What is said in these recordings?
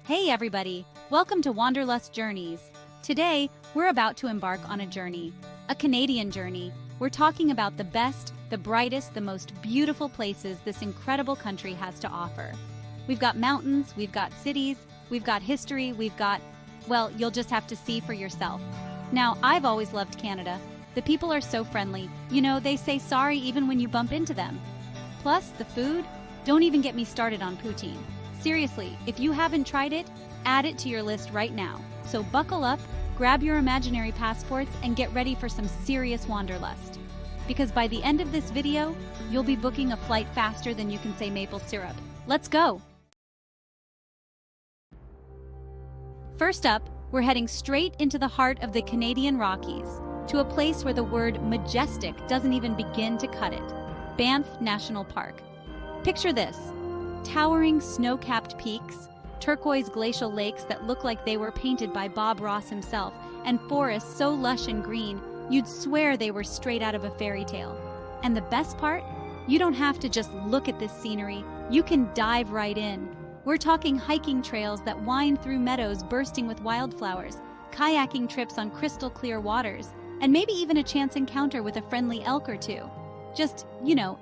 Hey everybody, welcome to Wanderlust Journeys. Today, we're about to embark on a journey, a Canadian journey. We're talking about the best, the brightest, the most beautiful places this incredible country has to offer. We've got mountains, we've got cities, we've got history, well, you'll just have to see for yourself. Now, I've always loved Canada. The people are so friendly. They say sorry even when you bump into them. Plus, the food? Don't even get me started on poutine. Seriously, if you haven't tried it, add it to your list right now. So buckle up, grab your imaginary passports, and get ready for some serious wanderlust. Because by the end of this video, you'll be booking a flight faster than you can say maple syrup. Let's go! First up, we're heading straight into the heart of the Canadian Rockies, to a place where the word majestic doesn't even begin to cut it. Banff National Park. Picture this. Towering snow-capped peaks, turquoise glacial lakes that look like they were painted by Bob Ross himself, and forests so lush and green, you'd swear they were straight out of a fairy tale. And the best part? You don't have to just look at this scenery, you can dive right in. We're talking hiking trails that wind through meadows bursting with wildflowers, kayaking trips on crystal clear waters, and maybe even a chance encounter with a friendly elk or two. Just,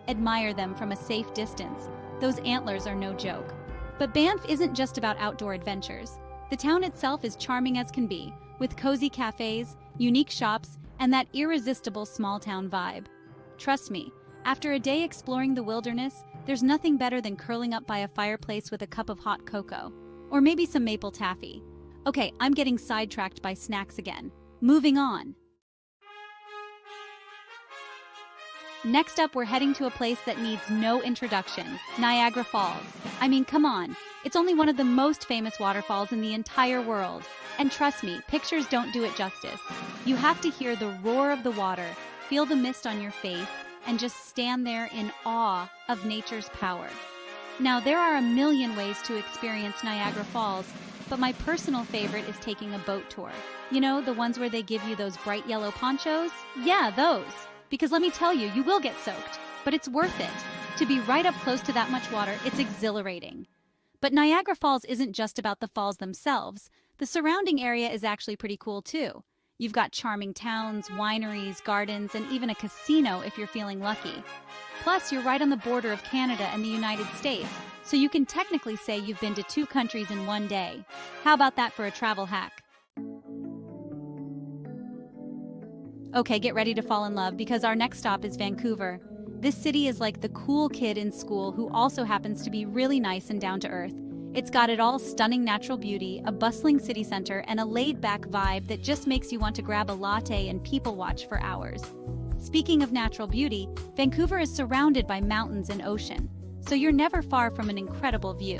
admire them from a safe distance. Those antlers are no joke. But Banff isn't just about outdoor adventures. The town itself is charming as can be, with cozy cafes, unique shops, and that irresistible small-town vibe. Trust me, after a day exploring the wilderness, there's nothing better than curling up by a fireplace with a cup of hot cocoa, or maybe some maple taffy. Okay, I'm getting sidetracked by snacks again. Moving on. Next up, we're heading to a place that needs no introduction, Niagara Falls. I mean, come on. It's only one of the most famous waterfalls in the entire world. And trust me, pictures don't do it justice. You have to hear the roar of the water, feel the mist on your face, and just stand there in awe of nature's power. Now, there are a million ways to experience Niagara Falls, but my personal favorite is taking a boat tour. The ones where they give you those bright yellow ponchos? Yeah, those. Because let me tell you, you will get soaked, but it's worth it. To be right up close to that much water, it's exhilarating. But Niagara Falls isn't just about the falls themselves. The surrounding area is actually pretty cool too. You've got charming towns, wineries, gardens, and even a casino if you're feeling lucky. Plus, you're right on the border of Canada and the United States, so you can technically say you've been to two countries in one day. How about that for a travel hack? Okay, get ready to fall in love because our next stop is Vancouver. This city is like the cool kid in school who also happens to be really nice and down to earth. It's got it all: stunning natural beauty, a bustling city center, and a laid-back vibe that just makes you want to grab a latte and people watch for hours. Speaking of natural beauty, Vancouver is surrounded by mountains and ocean, so you're never far from an incredible view.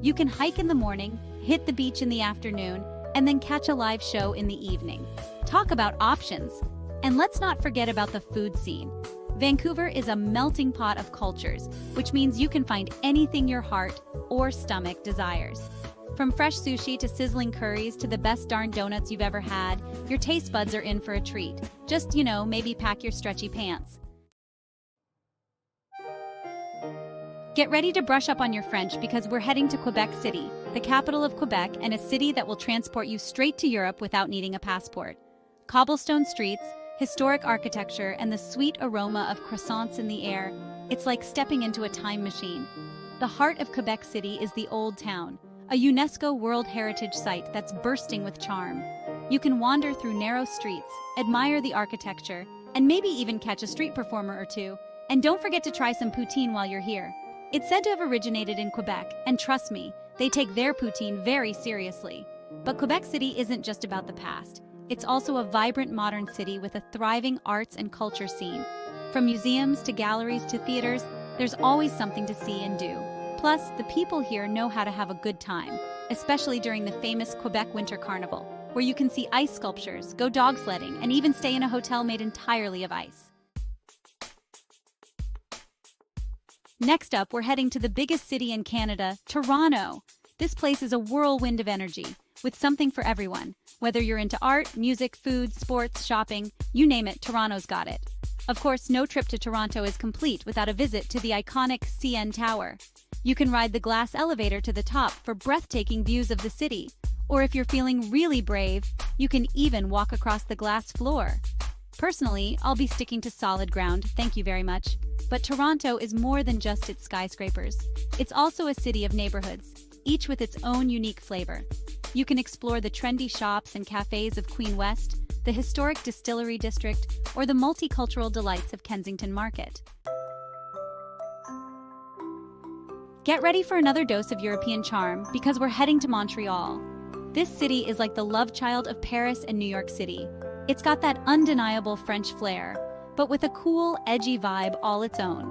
You can hike in the morning, hit the beach in the afternoon, and then catch a live show in the evening. Talk about options! And let's not forget about the food scene. Vancouver is a melting pot of cultures, which means you can find anything your heart or stomach desires. From fresh sushi to sizzling curries to the best darn donuts you've ever had, your taste buds are in for a treat. Just, maybe pack your stretchy pants. Get ready to brush up on your French because we're heading to Quebec City, the capital of Quebec and a city that will transport you straight to Europe without needing a passport. Cobblestone streets, historic architecture, and the sweet aroma of croissants in the air, it's like stepping into a time machine. The heart of Quebec City is the Old Town, a UNESCO World Heritage Site that's bursting with charm. You can wander through narrow streets, admire the architecture, and maybe even catch a street performer or two. And don't forget to try some poutine while you're here. It's said to have originated in Quebec, and trust me, they take their poutine very seriously. But Quebec City isn't just about the past. It's also a vibrant modern city with a thriving arts and culture scene. From museums to galleries to theaters, there's always something to see and do. Plus, the people here know how to have a good time, especially during the famous Quebec Winter Carnival, where you can see ice sculptures, go dog sledding, and even stay in a hotel made entirely of ice. Next up, we're heading to the biggest city in Canada, Toronto. This place is a whirlwind of energy, with something for everyone. Whether you're into art, music, food, sports, shopping, you name it, Toronto's got it. Of course, no trip to Toronto is complete without a visit to the iconic CN Tower. You can ride the glass elevator to the top for breathtaking views of the city. Or if you're feeling really brave, you can even walk across the glass floor. Personally, I'll be sticking to solid ground, thank you very much. But Toronto is more than just its skyscrapers. It's also a city of neighborhoods, each with its own unique flavor. You can explore the trendy shops and cafes of Queen West, the historic Distillery District, or the multicultural delights of Kensington Market. Get ready for another dose of European charm because we're heading to Montreal. This city is like the love child of Paris and New York City. It's got that undeniable French flair, but with a cool, edgy vibe all its own.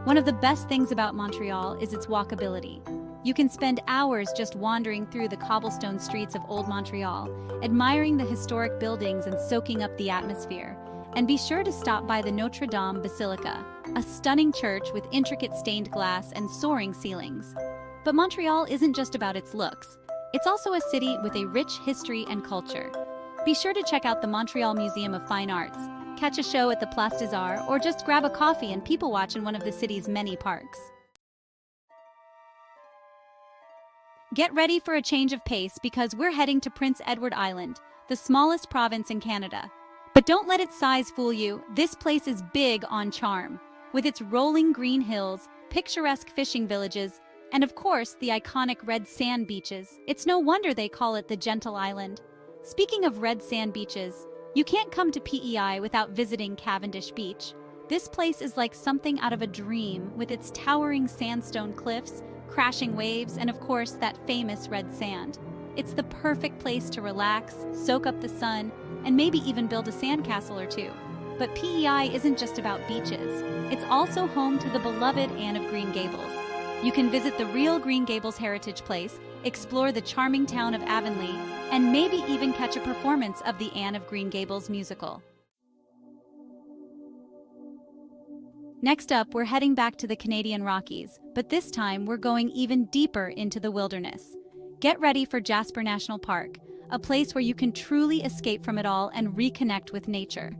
One of the best things about Montreal is its walkability. You can spend hours just wandering through the cobblestone streets of Old Montreal, admiring the historic buildings and soaking up the atmosphere. And be sure to stop by the Notre Dame Basilica, a stunning church with intricate stained glass and soaring ceilings. But Montreal isn't just about its looks. It's also a city with a rich history and culture. Be sure to check out the Montreal Museum of Fine Arts, catch a show at the Place des Arts, or just grab a coffee and people watch in one of the city's many parks. Get ready for a change of pace because we're heading to Prince Edward Island, the smallest province in Canada. But don't let its size fool you, this place is big on charm. With its rolling green hills, picturesque fishing villages, and of course the iconic red sand beaches, it's no wonder they call it the Gentle Island. Speaking of red sand beaches, you can't come to PEI without visiting Cavendish Beach. This place is like something out of a dream, with its towering sandstone cliffs, crashing waves, and of course that famous red sand. It's the perfect place to relax, soak up the sun, and maybe even build a sandcastle or two. But PEI isn't just about beaches. It's also home to the beloved Anne of Green Gables. You can visit the real Green Gables Heritage Place, explore the charming town of Avonlea, and maybe even catch a performance of the Anne of Green Gables musical. Next up, we're heading back to the Canadian Rockies, but this time we're going even deeper into the wilderness. Get ready for Jasper National Park, a place where you can truly escape from it all and reconnect with nature.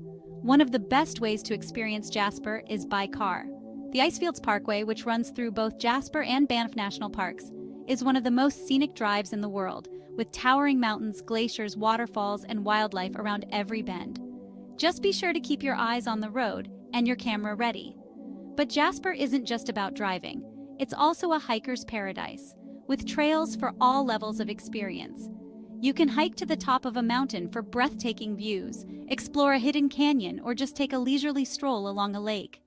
One of the best ways to experience Jasper is by car. The Icefields Parkway, which runs through both Jasper and Banff National Parks, is one of the most scenic drives in the world, with towering mountains, glaciers, waterfalls, and wildlife around every bend. Just be sure to keep your eyes on the road and your camera ready. But Jasper isn't just about driving. It's also a hiker's paradise, with trails for all levels of experience. You can hike to the top of a mountain for breathtaking views, explore a hidden canyon, or just take a leisurely stroll along a lake.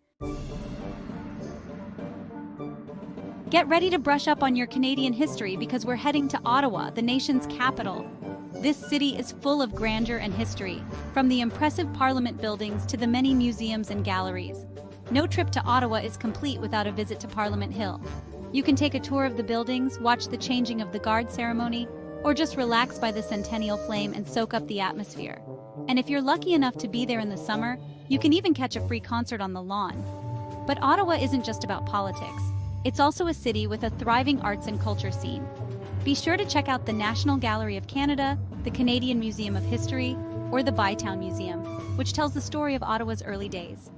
Get ready to brush up on your Canadian history because we're heading to Ottawa, the nation's capital. This city is full of grandeur and history, from the impressive Parliament buildings to the many museums and galleries. No trip to Ottawa is complete without a visit to Parliament Hill. You can take a tour of the buildings, watch the changing of the guard ceremony, or just relax by the Centennial Flame and soak up the atmosphere. And if you're lucky enough to be there in the summer, you can even catch a free concert on the lawn. But Ottawa isn't just about politics. It's also a city with a thriving arts and culture scene. Be sure to check out the National Gallery of Canada, the Canadian Museum of History, or the Bytown Museum, which tells the story of Ottawa's early days.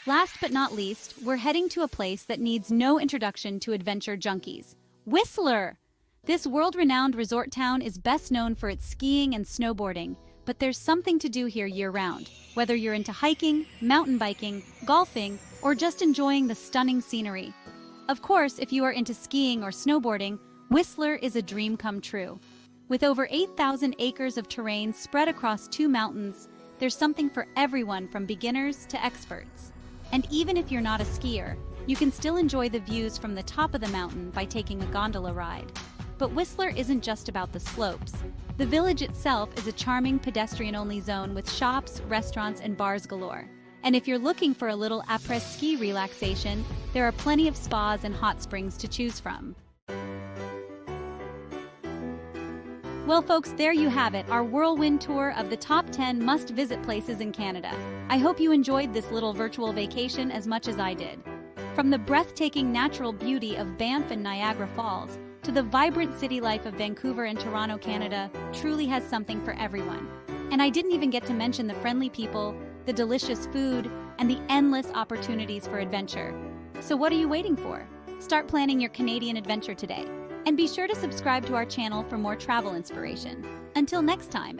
Last but not least, we're heading to a place that needs no introduction to adventure junkies. Whistler! This world-renowned resort town is best known for its skiing and snowboarding, but there's something to do here year-round. Whether you're into hiking, mountain biking, golfing, or just enjoying the stunning scenery. Of course, if you are into skiing or snowboarding, Whistler is a dream come true. With over 8,000 acres of terrain spread across 2 mountains, there's something for everyone from beginners to experts. And even if you're not a skier, you can still enjoy the views from the top of the mountain by taking a gondola ride. But Whistler isn't just about the slopes. The village itself is a charming pedestrian-only zone with shops, restaurants, and bars galore. And if you're looking for a little après-ski relaxation, there are plenty of spas and hot springs to choose from. Well, folks, there you have it, our whirlwind tour of the top 10 must-visit places in Canada. I hope you enjoyed this little virtual vacation as much as I did. From the breathtaking natural beauty of Banff and Niagara Falls to the vibrant city life of Vancouver and Toronto, Canada truly has something for everyone. And I didn't even get to mention the friendly people, the delicious food, and the endless opportunities for adventure. So what are you waiting for? Start planning your Canadian adventure today. And be sure to subscribe to our channel for more travel inspiration. Until next time.